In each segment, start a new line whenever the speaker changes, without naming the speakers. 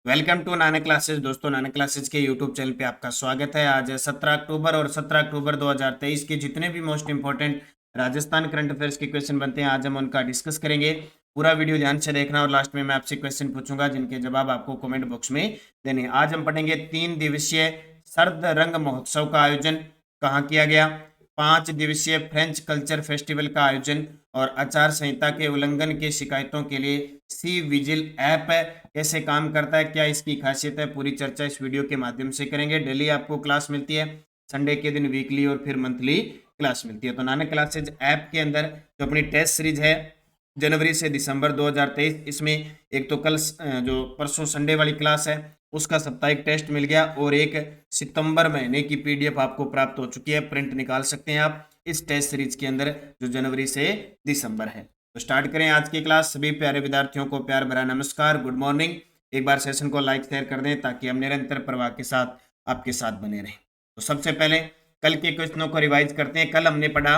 Welcome to Nanak classes. दोस्तों, Nanak classes के YouTube channel पे आपका स्वागत है। आज है 17 अक्टूबर और 17 अक्टूबर 2023 के जितने भी most important Rajasthan current affairs के क्वेश्चन बनते हैं आज हम उनका डिस्कस करेंगे। पूरा वीडियो ध्यान से देखना और लास्ट में मैं आपसे क्वेश्चन पूछूंगा जिनके जवाब आपको कमेंट बॉक्स में देने। आज हम पढ़ेंगे 3 दिवसीय सर्द रंग महोत्सव का आयोजन कहाँ किया गया, 5 दिवसीय फ्रेंच कल्चर फेस्टिवल का आयोजन और आचार संहिता के उल्लंघन की शिकायतों के लिए सी विजिल ऐप कैसे काम करता है, क्या इसकी खासियत है, पूरी चर्चा इस वीडियो के माध्यम से करेंगे। डेली आपको क्लास मिलती है, संडे के दिन वीकली और फिर मंथली क्लास मिलती है। तो नानक क्लासेज ऐप के अंदर जो अपनी टेस्ट सीरीज है जनवरी से दिसंबर 2023, इसमें एक तो कल जो परसों संडे वाली क्लास है उसका साप्ताहिक टेस्ट मिल गया और एक सितंबर महीने की पीडीएफ आपको प्राप्त हो चुकी है। प्रिंट निकाल सकते हैं आप इस टेस्ट सीरीज के अंदर जो जनवरी से दिसंबर है। तो स्टार्ट करें आज की क्लास। सभी प्यारे विद्यार्थियों को प्यार भरा नमस्कार, गुड मॉर्निंग। एक बार सेशन को लाइक शेयर कर दें ताकि हम निरंतर प्रवाह के साथ आपके साथ बने रहें। तो सबसे पहले कल के क्वेश्चनों को रिवाइज करते हैं। कल हमने पढ़ा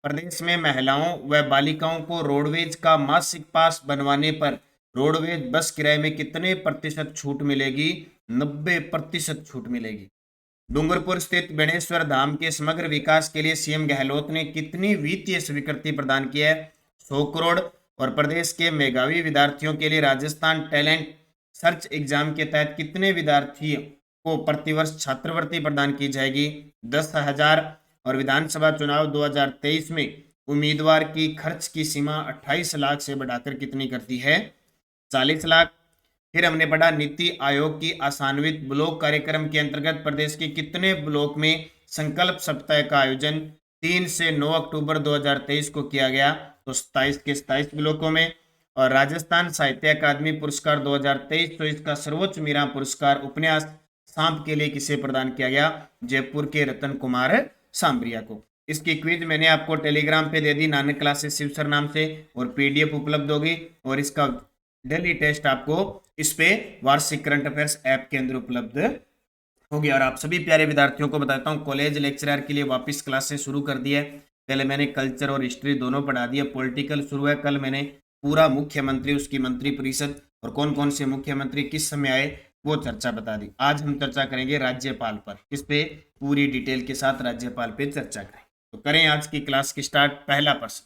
प्रदेश में महिलाओं व बालिकाओं को रोडवेज का मासिक पास बनवाने पर रोडवेज बस किराए में कितने प्रतिशत छूट मिलेगी? 90% छूट मिलेगी। डूंगरपुर स्थित बेणेश्वर धाम के समग्र विकास के लिए सीएम गहलोत ने कितनी वित्तीय स्वीकृति प्रदान की है? 100 करोड़। और प्रदेश के मेधावी विद्यार्थियों के लिए राजस्थान टैलेंट सर्च एग्जाम के तहत कितने विद्यार्थियों को प्रतिवर्ष छात्रवृत्ति प्रदान की जाएगी? 10,000। और विधानसभा चुनाव 2023 में उम्मीदवार की खर्च की सीमा 28 लाख से बढ़ाकर कितनी करती है? 40 लाख। फिर हमने पढ़ा नीति आयोग की आसान्वित ब्लॉक कार्यक्रम के अंतर्गत प्रदेश के कितने ब्लॉक में संकल्प सप्ताह का आयोजन 3 से 9 अक्टूबर 2023 को किया गया? तो 27 के 27 ब्लॉकों में। और राजस्थान साहित्य अकादमी पुरस्कार 2023, तो इसका सर्वोच्च मीरा पुरस्कार उपन्यास सांप के लिए किसे प्रदान किया गया? जयपुर के रतन कुमार सांबरिया को। इसकी क्विज मैंने आपको टेलीग्राम पे दे दी, नानक क्लासेस शिव सर नाम से, और पीडीएफ उपलब्ध होगी और इसका डेली टेस्ट आपको इस पे वार्षिक करंट अफेयर्स ऐप के अंदर उपलब्ध होगी। और आप सभी प्यारे विद्यार्थियों को बताता हूँ कॉलेज लेक्चरर के लिए वापस क्लासेस शुरू कर दी है। पहले मैंने कल्चर और हिस्ट्री दोनों पढ़ा दिया, पॉलिटिकल शुरू है। कल मैंने पूरा मुख्यमंत्री, उसकी मंत्रिपरिषद और कौन कौन से मुख्यमंत्री किस समय आए वो चर्चा बता दी। आज हम चर्चा करेंगे राज्यपाल पर, इस पे पूरी डिटेल के साथ राज्यपाल पे चर्चा करें। तो करें आज की क्लास की स्टार्ट। पहला प्रश्न,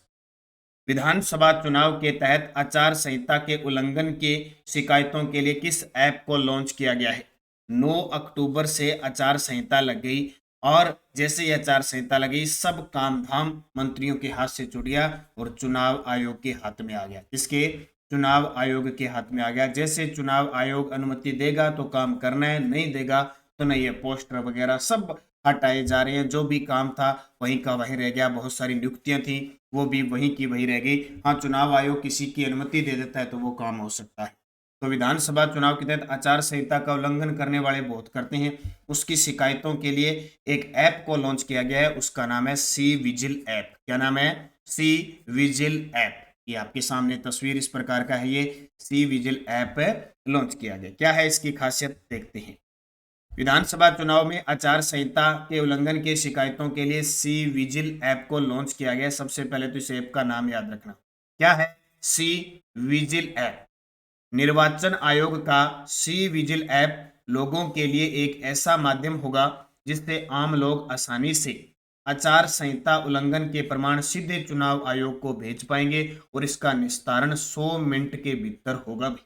विधानसभा चुनाव के तहत आचार संहिता के उल्लंघन की शिकायतों के लिए किस ऐप को लॉन्च किया गया है? 9 अक्टूबर से आचार संहिता लग गई और जैसे ही आचार संहिता लगी सब काम धाम मंत्रियों के हाथ से छूट गया और चुनाव आयोग के हाथ में आ गया। इसके चुनाव आयोग के हाथ में आ गया। जैसे चुनाव आयोग अनुमति देगा तो काम करना है, नहीं देगा तो नहीं है। पोस्टर वगैरह सब हटाए जा रहे हैं, जो भी काम था वहीं का वहीं रह गया। बहुत सारी नियुक्तियां थी वो भी वहीं की वहीं रह गई। हाँ, चुनाव आयोग किसी की अनुमति दे देता है तो वो काम हो सकता है। तो विधानसभा चुनाव के तहत आचार संहिता का उल्लंघन करने वाले बहुत करते हैं, उसकी शिकायतों के लिए एक ऐप को लॉन्च किया गया है, उसका नाम है सी विजिल ऐप। क्या नाम है? C vigil app. ये आपके सामने तस्वीर इस प्रकार का है, ये सी विजिल ऐप लॉन्च किया गया। क्या है इसकी खासियत देखते हैं। विधानसभा चुनाव में आचार संहिता के उल्लंघन की शिकायतों के लिए सी विजिल ऐप को लॉन्च किया गया। सबसे पहले तो इस ऐप का नाम याद रखना। क्या है? C vigil app. निर्वाचन आयोग का सी विजिल ऐप लोगों के लिए एक ऐसा माध्यम होगा जिससे आम लोग आसानी से आचार संहिता उल्लंघन के प्रमाण सीधे चुनाव आयोग को भेज पाएंगे और इसका निस्तारण 100 मिनट के भीतर होगा भी।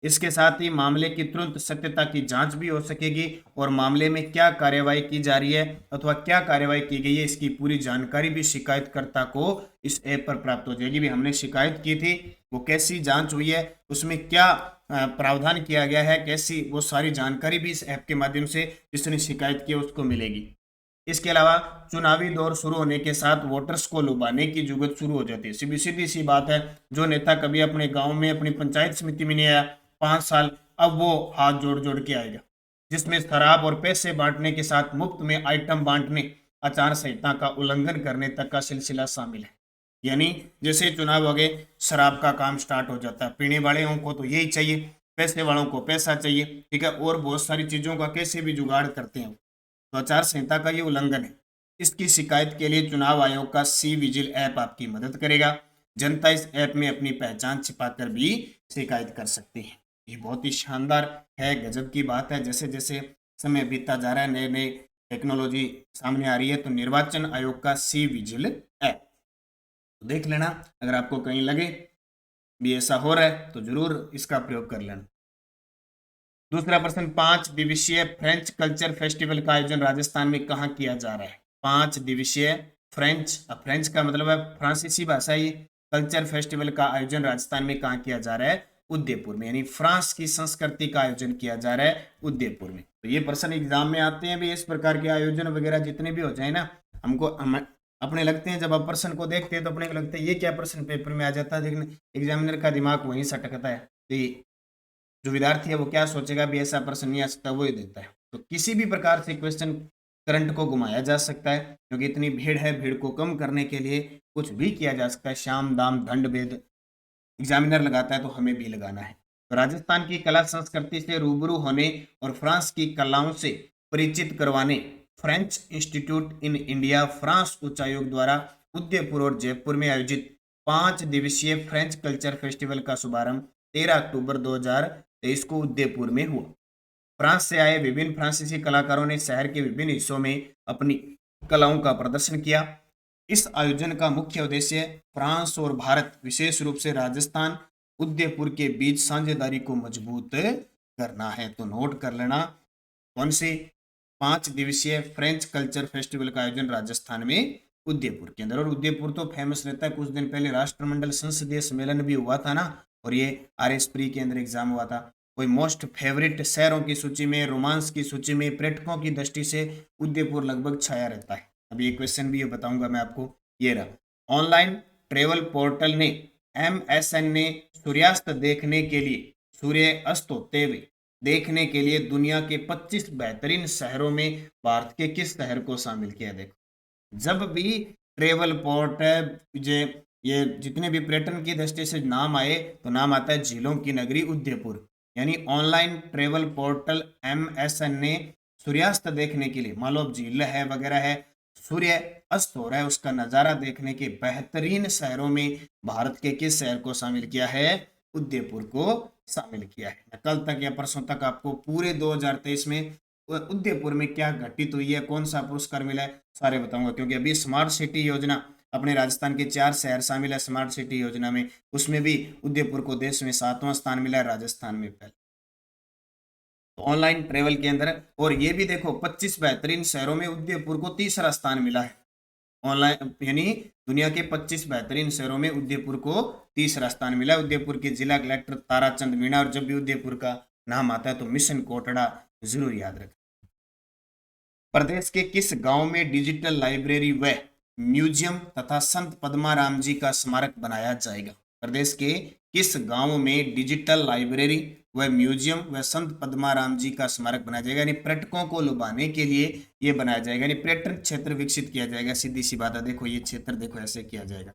इसके साथ ही मामले की तुरंत सत्यता की जांच भी हो सकेगी और मामले में क्या कार्यवाही की जा रही है अथवा क्या कार्यवाही की गई है इसकी पूरी जानकारी भी शिकायतकर्ता को इस ऐप पर प्राप्त हो जाएगी। भी हमने शिकायत की थी, वो कैसी जांच हुई है, उसमें क्या प्रावधान किया गया है, कैसी, वो सारी जानकारी भी इस ऐप के माध्यम से जिसने शिकायत की उसको मिलेगी। इसके अलावा चुनावी दौर शुरू होने के साथ वोटर्स को लुभाने की जुगत शुरू हो जाती है। सीधी सीधी सी बात है, जो नेता कभी अपने गांव में अपनी पंचायत समिति में नहीं आया 5 साल, अब वो हाथ जोड़ जोड़ के आएगा, जिसमें शराब और पैसे बांटने के साथ मुफ्त में आइटम बांटने, आचार संहिता का उल्लंघन करने तक का सिलसिला शामिल है। यानी जैसे चुनाव हो गए शराब का काम स्टार्ट हो जाता है। पीने वालों को तो यही चाहिए, पैसे वालों को पैसा चाहिए, ठीक है, और बहुत सारी चीजों का कैसे भी जुगाड़ करते हैं। तो आचार संहिता का ये उल्लंघन है। इसकी शिकायत के लिए चुनाव आयोग का सी विजिल ऐप आपकी मदद करेगा। जनता इस ऐप में अपनी पहचान छिपाकर भी शिकायत कर सकती है। ये बहुत ही शानदार है, गजब की बात है। जैसे जैसे समय बीतता जा रहा है, नए नए टेक्नोलॉजी सामने आ रही है, तो निर्वाचन आयोग का सी विजिल ऐप तो देख लेना, अगर आपको कहीं लगे भी ऐसा हो रहा है तो जरूर इसका प्रयोग कर लेना। दूसरा प्रश्न, 5 दिवसीय फ्रेंच कल्चर फेस्टिवल का आयोजन राजस्थान में कहाँ किया जा रहा है? 5 दिवसीय फ्रेंच, फ्रेंच का मतलब है फ्रांसीसी भाषा, ये कल्चर फेस्टिवल का आयोजन राजस्थान में कहाँ किया जा रहा है? उदयपुर में, यानी फ्रांस की संस्कृति का आयोजन किया जा रहा है उदयपुर में। तो ये प्रश्न एग्जाम में आते हैं भी, इस प्रकार के आयोजन वगैरह जितने भी हो जाए ना, हम अपने लगते हैं, जब आप प्रश्न को देखते हैं तो अपने को लगता है ये क्या प्रश्न पेपर में आ जाता है, लेकिन एग्जामिनर का दिमाग वहीं सटकता है। तो जो विद्यार्थी है वो क्या सोचेगा भी ऐसा प्रश्न नहीं आ सकता, वो ही देता है। तो किसी भी प्रकार से क्वेश्चन करंट को घुमाया जा सकता है, क्योंकि इतनी भीड़ है, भीड़ को कम करने के लिए कुछ भी किया जा सकता है। शाम दाम दंड भेद एग्जामिनर लगाता है तो हमें भी लगाना है। तो राजस्थान की कला संस्कृति से रूबरू होने और फ्रांस की कलाओं से परिचित करवाने French institute in India France उच्चायोग द्वारा उदयपुर और जयपुर में आयोजित 5 दिवसीय फ्रेंच कल्चर फेस्टिवल का शुभारंभ 13 अक्टूबर 2023 को उदयपुर में हुआ। फ्रांस से आए विभिन्न फ्रांसीसी कलाकारों ने शहर के विभिन्न हिस्सों में अपनी कलाओं का प्रदर्शन किया। इस आयोजन का मुख्य उद्देश्य फ्रांस और भारत, विशेष रूप से राजस्थान उदयपुर के बीच साझेदारी को मजबूत करना है। तो नोट कर लेना, कौन से 5 दिवसीय फ्रेंच कल्चर फेस्टिवल का आयोजन राजस्थान में उदयपुर के अंदर। और उदयपुर तो फेमस रहता है, कुछ दिन पहले राष्ट्रमंडल संसदीय सम्मेलन भी हुआ था ना, और ये RS प्री के अंदर एग्जाम हुआ था। कोई मोस्ट फेवरेट शहरों की सूची में, रोमांस की सूची में, पर्यटकों की दृष्टि से उदयपुर लगभग छाया रहता है। अभी एक क्वेश्चन भी ये बताऊंगा मैं आपको, ये रहा। ऑनलाइन ट्रेवल पोर्टल ने MSN ने सूर्यास्त देखने के लिए, सूर्य अस्त होते हुए देखने के लिए दुनिया के 25 बेहतरीन शहरों में भारत के किस शहर को शामिल किया? देखो, जब भी ट्रेवल पोर्ट ये जितने भी पर्यटन की दृष्टि से नाम आए तो नाम आता है झीलों की नगरी उदयपुर। यानी ऑनलाइन ट्रेवल पोर्टल MSN ने सूर्यास्त देखने के लिए, मान लो झील है वगैरह है, सूर्य अस्त हो रहा है, उसका नज़ारा देखने के बेहतरीन शहरों में भारत के किस शहर को शामिल किया है? उदयपुर को शामिल किया है। मैं कल तक या परसों तक आपको पूरे 2023 में उदयपुर में क्या घटित हुई है, कौन सा पुरस्कार मिला है, सारे बताऊंगा। क्योंकि अभी स्मार्ट सिटी योजना, अपने राजस्थान के 4 शहर शामिल है स्मार्ट सिटी योजना में, उसमें भी उदयपुर को देश में 7वां स्थान मिला है, राजस्थान में पहले। तो ऑनलाइन ट्रेवल के अंदर, और ये भी देखो 25 बेहतरीन शहरों में उदयपुर को तीसरा स्थान मिला है ऑनलाइन, यानी दुनिया के 25 बेहतरीन शहरों में उदयपुर को तीसरा स्थान मिला। उदयपुर के जिला कलेक्टर ताराचंद मीणा, और जब भी उदयपुर का नाम आता है तो मिशन कोटड़ा जरूर याद रखें। प्रदेश के किस गांव में डिजिटल लाइब्रेरी व म्यूजियम तथा संत पद्माराम जी का स्मारक बनाया जाएगा? प्रदेश के किस गांव में डिजिटल लाइब्रेरी व म्यूजियम व संत पद्माराम जी का स्मारक बनाया जाएगा? यानी पर्यटकों को लुभाने के लिए ये बनाया जाएगा, यानी पर्यटन क्षेत्र विकसित किया जाएगा। सीधी सी बात है, देखो ये क्षेत्र देखो ऐसे किया जाएगा।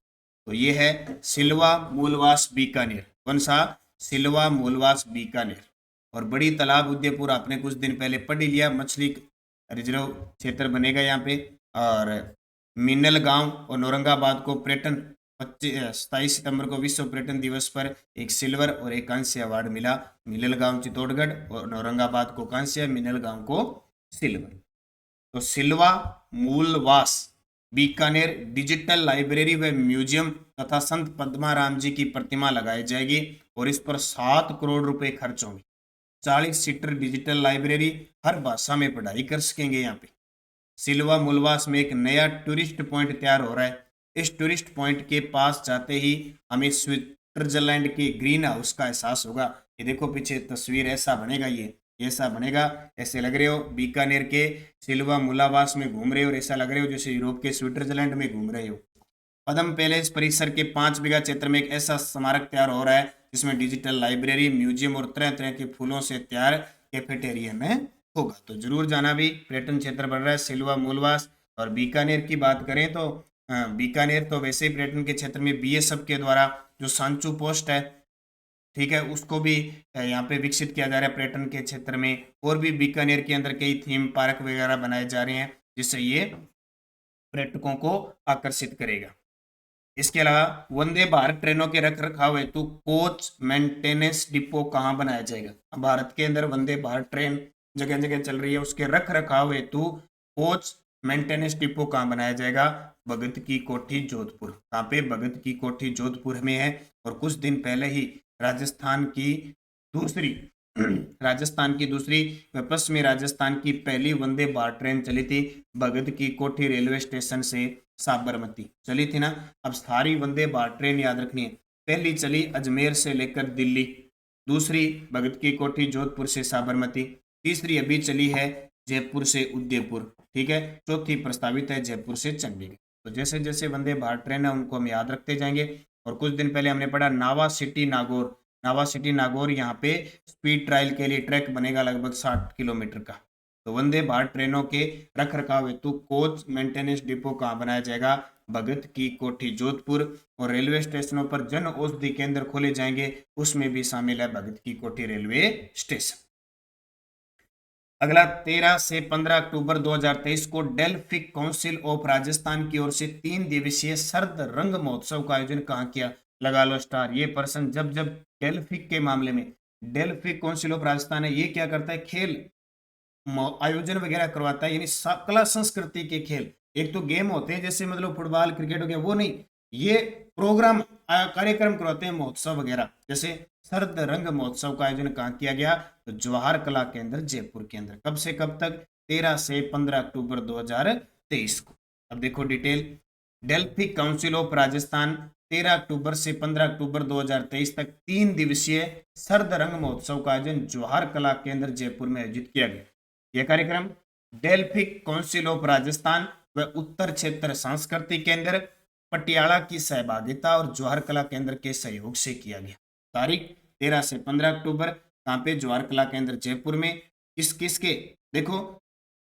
तो ये है सिलवा मूलवास बीकानेर। कौन सा? सिलवा मूलवास बीकानेर। और बड़ी तालाब उदयपुर आपने कुछ दिन पहले पढ़ ही लिया, मछली रिजर्व क्षेत्र बनेगा यहाँ पे। और मिन्नल गांव और औरंगाबाद को पर्यटन 27 सितंबर को विश्व पर्यटन दिवस पर एक सिल्वर और एक कांस्य अवार्ड मिला। मिन्नल गांव चित्तौड़गढ़ और औरंगाबाद को कांस्य, मिन्नल गांव को सिल्वर। तो सिल्वा मूलवास बीकानेर डिजिटल लाइब्रेरी व म्यूजियम तथा संत पद्माराम जी की प्रतिमा लगाई जाएगी, और इस पर 7 करोड़ रुपए खर्च होंगे। 40 सीटर डिजिटल लाइब्रेरी, हर भाषा में पढ़ाई कर सकेंगे यहाँ पे। सिल्वा मूलवास में एक नया टूरिस्ट पॉइंट तैयार हो रहा है। इस टूरिस्ट पॉइंट के पास जाते ही हमें स्विट्जरलैंड के ग्रीन हाउस का एहसास होगा। ये देखो पीछे तस्वीर, ऐसा बनेगा, ये ऐसा बनेगा, ऐसे लग रहे हो बीकानेर के सिल्वा मूलवास में घूम रहे हो, और ऐसा लग रहे हो जैसे यूरोप के स्विट्जरलैंड में घूम रहे हो। पद्म पैलेस परिसर के 5 बीघा क्षेत्र में एक ऐसा स्मारक तैयार हो रहा है जिसमें डिजिटल लाइब्रेरी, म्यूजियम और तरह तरह के फूलों से तैयार कैफेटेरिया में होगा। तो जरूर जाना, भी पर्यटन क्षेत्र बन रहा है सिल्वा मूलवास। और बीकानेर की बात करें तो बीकानेर तो वैसे ही पर्यटन के क्षेत्र में BSF के द्वारा जो सांचू पोस्ट है, ठीक है, उसको भी यहाँ पे विकसित किया जा रहा है पर्यटन के क्षेत्र में। और भी बीकानेर के अंदर कई थीम पार्क वगैरह बनाए जा रहे हैं जिससे ये पर्यटकों को आकर्षित करेगा। इसके अलावा वंदे भारत ट्रेनों के रख रखाव हेतु कोच मेंटेनेंस डिपो कहाँ बनाया जाएगा। भारत के अंदर वंदे भारत ट्रेन जगह जगह चल रही है, उसके रख रखाव हेतु कोच मेंटेनेंस डिपो कहाँ बनाया जाएगा। भगत की कोठी जोधपुर। कहाँ पे? भगत की कोठी जोधपुर में है। और कुछ दिन पहले ही राजस्थान की दूसरी पश्चिमी राजस्थान की पहली वंदे भारत ट्रेन चली थी भगत की कोठी रेलवे स्टेशन से साबरमती चली थी ना। अब सारी वंदे भारत ट्रेन याद रखनी है। पहली चली अजमेर से लेकर दिल्ली, दूसरी भगत की कोठी जोधपुर से साबरमती, तीसरी अभी चली है जयपुर से उदयपुर, ठीक है, चौथी प्रस्तावित है जयपुर से चंडीगढ़। तो जैसे जैसे वंदे भारत ट्रेन है उनको हम याद रखते जाएंगे। और कुछ दिन पहले हमने पढ़ा नावा सिटी नागौर यहाँ पे स्पीड ट्रायल के लिए ट्रैक बनेगा लगभग 60 किलोमीटर का। तो वंदे भारत ट्रेनों के रख रखाव हेतु कोच मेंटेनेंस डिपो कहाँ बनाया जाएगा। भगत की कोठी जोधपुर। और रेलवे स्टेशनों पर जन औषधि केंद्र खोले जाएंगे, उसमें भी शामिल है भगत की कोठी रेलवे स्टेशन। अगला 13 से 15 अक्टूबर 2023 को डेल्फिक काउंसिल ऑफ राजस्थान की ओर से 3 दिवसीय शरद रंग महोत्सव का आयोजन कहाँ किया। लगा लो स्टार। ये पर्सन जब जब डेल्फिक के मामले में, डेल्फिक काउंसिल ऑफ राजस्थान है, ये क्या करता है, खेल आयोजन वगैरह करवाता है, यानी कला संस्कृति के खेल। एक तो गेम होते हैं जैसे मतलब फुटबॉल क्रिकेट हो गया, वो नहीं, ये प्रोग्राम कार्यक्रम करवाते हैं, महोत्सव वगैरह। जैसे शरद रंग महोत्सव का आयोजन कहाँ किया गया, तो जवाहर कला केंद्र जयपुर के अंदर। कब से कब तक? 13 से 15 अक्टूबर 2023 को। अब देखो detail. Delphic council of Rajasthan 13 अक्टूबर से 15 अक्टूबर 2023 तक 3 दिवसीय शरद रंग महोत्सव का आयोजन जवाहर कला केंद्र जयपुर में आयोजित किया गया। यह कार्यक्रम डेल्फिक काउंसिल ऑफ राजस्थान व उत्तर क्षेत्र सांस्कृतिक केंद्र पटियाला की सहभागिता और जवाहर कला केंद्र के सहयोग से किया गया। तारीख 13 से 15 अक्टूबर। कहाँ पे? जवाहर कला केंद्र जयपुर में। किस किस के? देखो,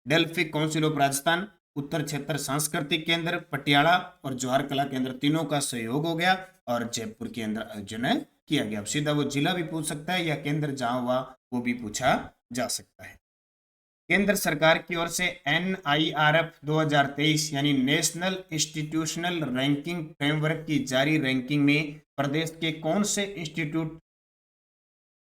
डेल्फिक काउंसिल ऑफ राजस्थान, उत्तर क्षेत्र सांस्कृतिक केंद्र पटियाला और जवाहर कला केंद्र, तीनों का सहयोग हो गया और जयपुर के अंदर आयोजन किया गया। अब सीधा वो जिला भी पूछ सकता है या केंद्र जहां हुआ वो भी पूछा जा सकता है। केंद्र सरकार की ओर से NIRF 2023 यानी नेशनल इंस्टीट्यूशनल रैंकिंग फ्रेमवर्क की जारी रैंकिंग में प्रदेश के कौन से इंस्टीट्यूट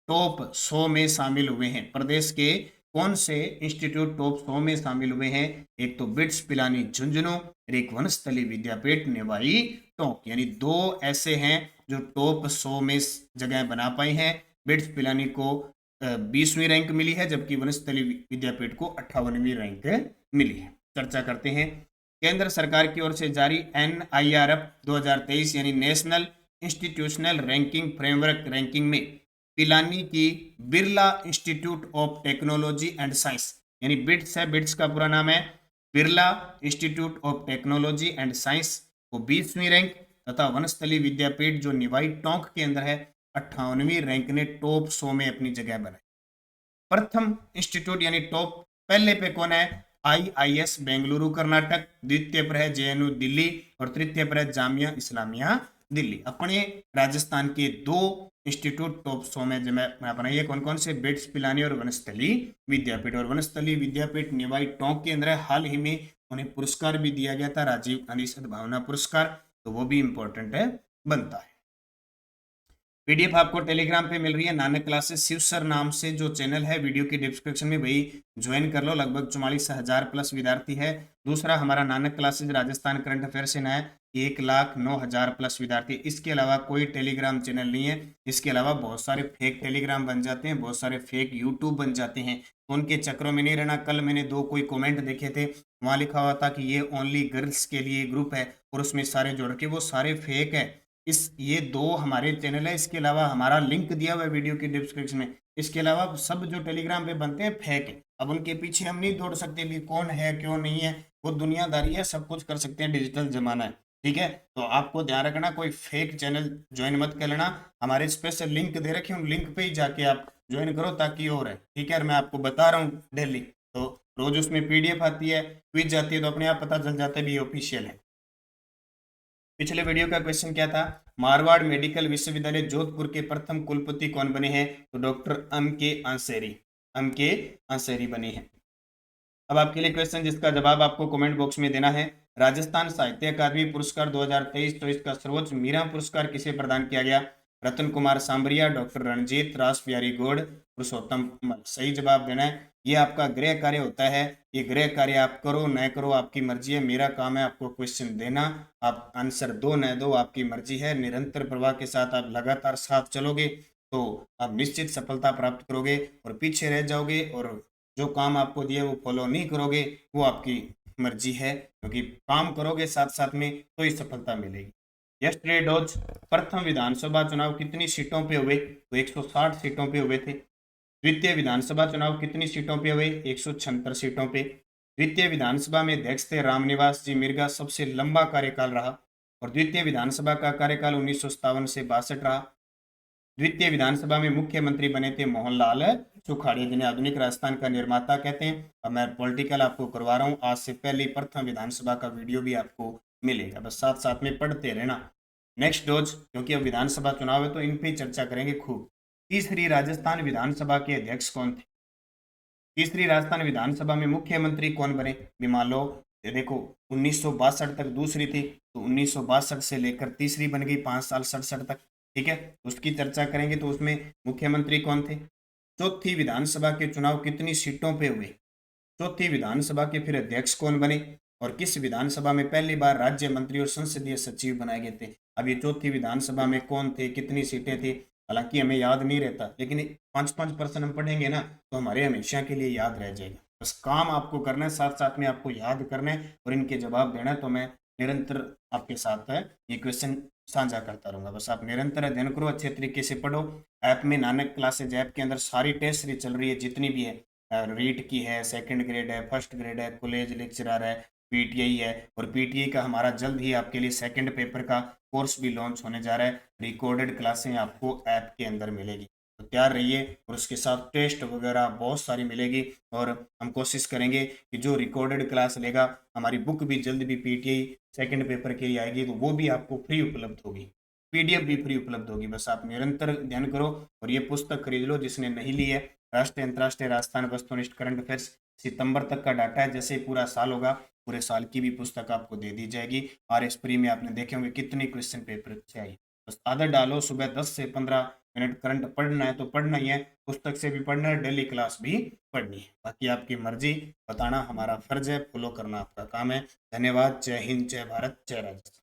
टॉप 100 में शामिल हुए हैं। प्रदेश के कौन से इंस्टीट्यूट टॉप 100 में शामिल हुए हैं? एक तो बिट्स पिलानी झुंझुनू और एक वनस्थली विद्यापीठ निवाई टोंक, यानी 2 ऐसे हैं जो टॉप 100 में जगह बना पाए हैं। बिट्स पिलानी को 20वीं रैंक मिली है, जबकि वनस्थली विद्यापीठ को 58वीं रैंक मिली है। चर्चा करते हैं। केंद्र सरकार की ओर से जारी NIRF 2023 यानी national institutional ranking framework ranking में पिलानी की Birla institute of technology and science यानी बिट्स है, बिट्स का पूरा नाम है Birla institute of technology and science को 20वीं रैंक तथा वनस्थली विद्यापीठ जो निवाई टोंक के अंदर है 58वीं रैंक ने टॉप 100 में अपनी जगह बनाई। प्रथम इंस्टीट्यूट यानी टॉप पहले पे कौन है? IIS बेंगलुरु कर्नाटक, द्वितीय पर है JNU दिल्ली और तृतीय पर है जामिया इस्लामिया दिल्ली। अपने राजस्थान के 2 इंस्टीट्यूट टॉप 100 में जगह बनाइए। कौन कौन से? बिट्स पिलानी और वनस्थली विद्यापीठ। और वनस्थली विद्यापीठ निवाई टोंक के अंदर हाल ही में उन्हें पुरस्कार भी दिया गया था, राजीव गांधी सद्भावना पुरस्कार, तो वो भी इंपॉर्टेंट है बनता है। PDF आपको टेलीग्राम पे मिल रही है, नानक क्लासेस शिव सर नाम से जो चैनल है, वीडियो की डिस्क्रिप्शन में वही ज्वाइन कर लो। लगभग 44,000 प्लस विद्यार्थी है। दूसरा हमारा Nanak classes Rajasthan current affair से नया 1,09,000 प्लस विद्यार्थी। इसके अलावा कोई टेलीग्राम चैनल नहीं है। इसके अलावा बहुत सारे फेक टेलीग्राम बन जाते हैं, बहुत सारे फेक यूट्यूब बन जाते हैं, तो उनके चक्रों में नहीं रहना। कल मैंने 2 कोई कॉमेंट देखे थे, वहाँ लिखा हुआ था कि ये ओनली गर्ल्स के लिए ग्रुप है और उसमें सारे जोड़ के, वो सारे फेक है। ये 2 हमारे चैनल है, इसके अलावा हमारा लिंक दिया हुआ है वीडियो के डिस्क्रिप्शन में। इसके अलावा सब जो टेलीग्राम पे बनते हैं फेक है। अब उनके पीछे हम नहीं दौड़ सकते कि कौन है क्यों नहीं है, वो दुनियादारी है, सब कुछ कर सकते हैं, डिजिटल जमाना है, ठीक है। तो आपको ध्यान रखना, कोई फेक चैनल ज्वाइन मत कर लेना। हमारे स्पेशल लिंक दे रखे, उन लिंक पे ही जाके आप ज्वाइन करो ताकि और है, ठीक है। मैं आपको बता रहा हूँ डेली, तो रोज उसमें PDF आती है, क्विज आती है, तो अपने आप पता चल जाता है भी ऑफिशियल है। पिछले वीडियो का क्वेश्चन क्या था? मारवाड़ मेडिकल विश्वविद्यालय जोधपुर के प्रथम कुलपति कौन बने हैं? तो डॉक्टर M.K. अंसेरी बने हैं। अब आपके लिए क्वेश्चन जिसका जवाब आपको कमेंट बॉक्स में देना है। राजस्थान साहित्य अकादमी पुरस्कार 2023, तो इसका सर्वोच्च मीरा पुरस्कार किसे प्रदान किया गया? रतन कुमार सांबरिया, डॉक्टर रणजीत, रास बिहारी गौड़, पुरुषोत्तम कमल। सही जवाब देना है। ये आपका गृह कार्य होता है, ये गृह कार्य आप करो न करो आपकी मर्जी है, मेरा काम है आपको क्वेश्चन देना, आप आंसर दो न दो आपकी मर्जी है। निरंतर प्रवाह के साथ आप लगातार साथ चलोगे तो आप निश्चित सफलता प्राप्त करोगे, और पीछे रह जाओगे और जो काम आपको दिए वो फॉलो नहीं करोगे, वो आपकी मर्जी है, क्योंकि काम करोगे साथ साथ में तो ही सफलता मिलेगी। यस्टरडे डॉज प्रथम विधानसभा चुनाव कितनी सीटों पे हुए? तो 160 सीटों पे हुए थे। द्वितीय विधानसभा चुनाव कितनी सीटों पे हुए? 176 सीटों पे। द्वितीय विधानसभा में अध्यक्ष थे रामनिवास जी मिर्गा, सबसे लंबा कार्यकाल रहा, और द्वितीय विधानसभा का कार्यकाल 1957 से 62 रहा। द्वितीय विधानसभा में मुख्यमंत्री बने थे मोहनलाल सुखाड़िया, जिन्हें आधुनिक राजस्थान का निर्माता कहते हैं। अब मैं पॉलिटिकल आपको करवा रहा हूँ, आज से पहले प्रथम विधानसभा का वीडियो भी आपको मिलेगा, बस साथ साथ में पढ़ते रहना। नेक्स्ट डोज, क्योंकि अब विधानसभा चुनाव है तो इन पे चर्चा करेंगे खूब। तीसरी राजस्थान विधानसभा के अध्यक्ष कौन थे? तीसरी राजस्थान विधानसभा में मुख्यमंत्री कौन बने? भी मान लो ये देखो 1962 तक दूसरी थी, तो 1962 से लेकर तीसरी बन गई 5 साल 67 तक। ठीक है, उसकी चर्चा करेंगे। तो उसमें मुख्यमंत्री कौन थे? चौथी विधानसभा के चुनाव कितनी सीटों पे हुए? चौथी विधानसभा के फिर अध्यक्ष कौन बने, और किस विधानसभा में पहली बार राज्य मंत्री और संसदीय सचिव बनाए गए थे? अब ये चौथी विधानसभा में कौन थे, कितनी सीटें थी, हालांकि हमें याद नहीं रहता, लेकिन 5-5% हम पढ़ेंगे ना तो हमारे हमेशा के लिए याद रह जाएगा। बस काम आपको करना है, साथ साथ में आपको याद करना है और इनके जवाब देना है। तो मैं निरंतर आपके साथ है ये क्वेश्चन साझा करता रहूंगा, बस आप निरंतर अध्ययन करो, अच्छे तरीके से पढ़ो। ऐप में नानक क्लासेज ऐप के अंदर सारी टेस्ट सीरीज चल रही है जितनी भी है, रीट की है, सेकंड ग्रेड है, फर्स्ट ग्रेड है, कॉलेज लेक्चरर है, पीटीआई है, और पीटीआई का हमारा जल्द ही आपके लिए सेकंड पेपर का कोर्स भी लॉन्च होने जा रहा है। रिकॉर्डेड क्लासें आपको ऐप के अंदर मिलेगी, तो तैयार रहिए। और उसके साथ टेस्ट वगैरह बहुत सारी मिलेगी, और हम कोशिश करेंगे कि जो रिकॉर्डेड क्लास लेगा, हमारी बुक भी जल्द भी पीटीआई सेकंड पेपर के लिए आएगी, तो वो भी आपको फ्री उपलब्ध होगी, पीडीएफ भी फ्री उपलब्ध होगी। बस आप निरंतर ध्यान करो और ये पुस्तक खरीद लो जिसने नहीं ली है। राष्ट्रीय अंतर्राष्ट्रीय राजस्थान वस्तुनिष्ठ करंट अफेयर्स, सितंबर तक का डाटा है, जैसे ही पूरा साल होगा पूरे साल की भी पुस्तक आपको दे दी जाएगी। आर एस प्री में आपने देखे होंगे कितने क्वेश्चन पेपर से आई। बस आदत डालो, सुबह 10 से 15 मिनट करंट पढ़ना है तो पढ़ना ही है, पुस्तक से भी पढ़ना है, डेली क्लास भी पढ़नी है, बाकी आपकी मर्जी। बताना हमारा फर्ज है, फॉलो करना आपका काम है। धन्यवाद। जय हिंद, जय भारत, जय राजस्थान।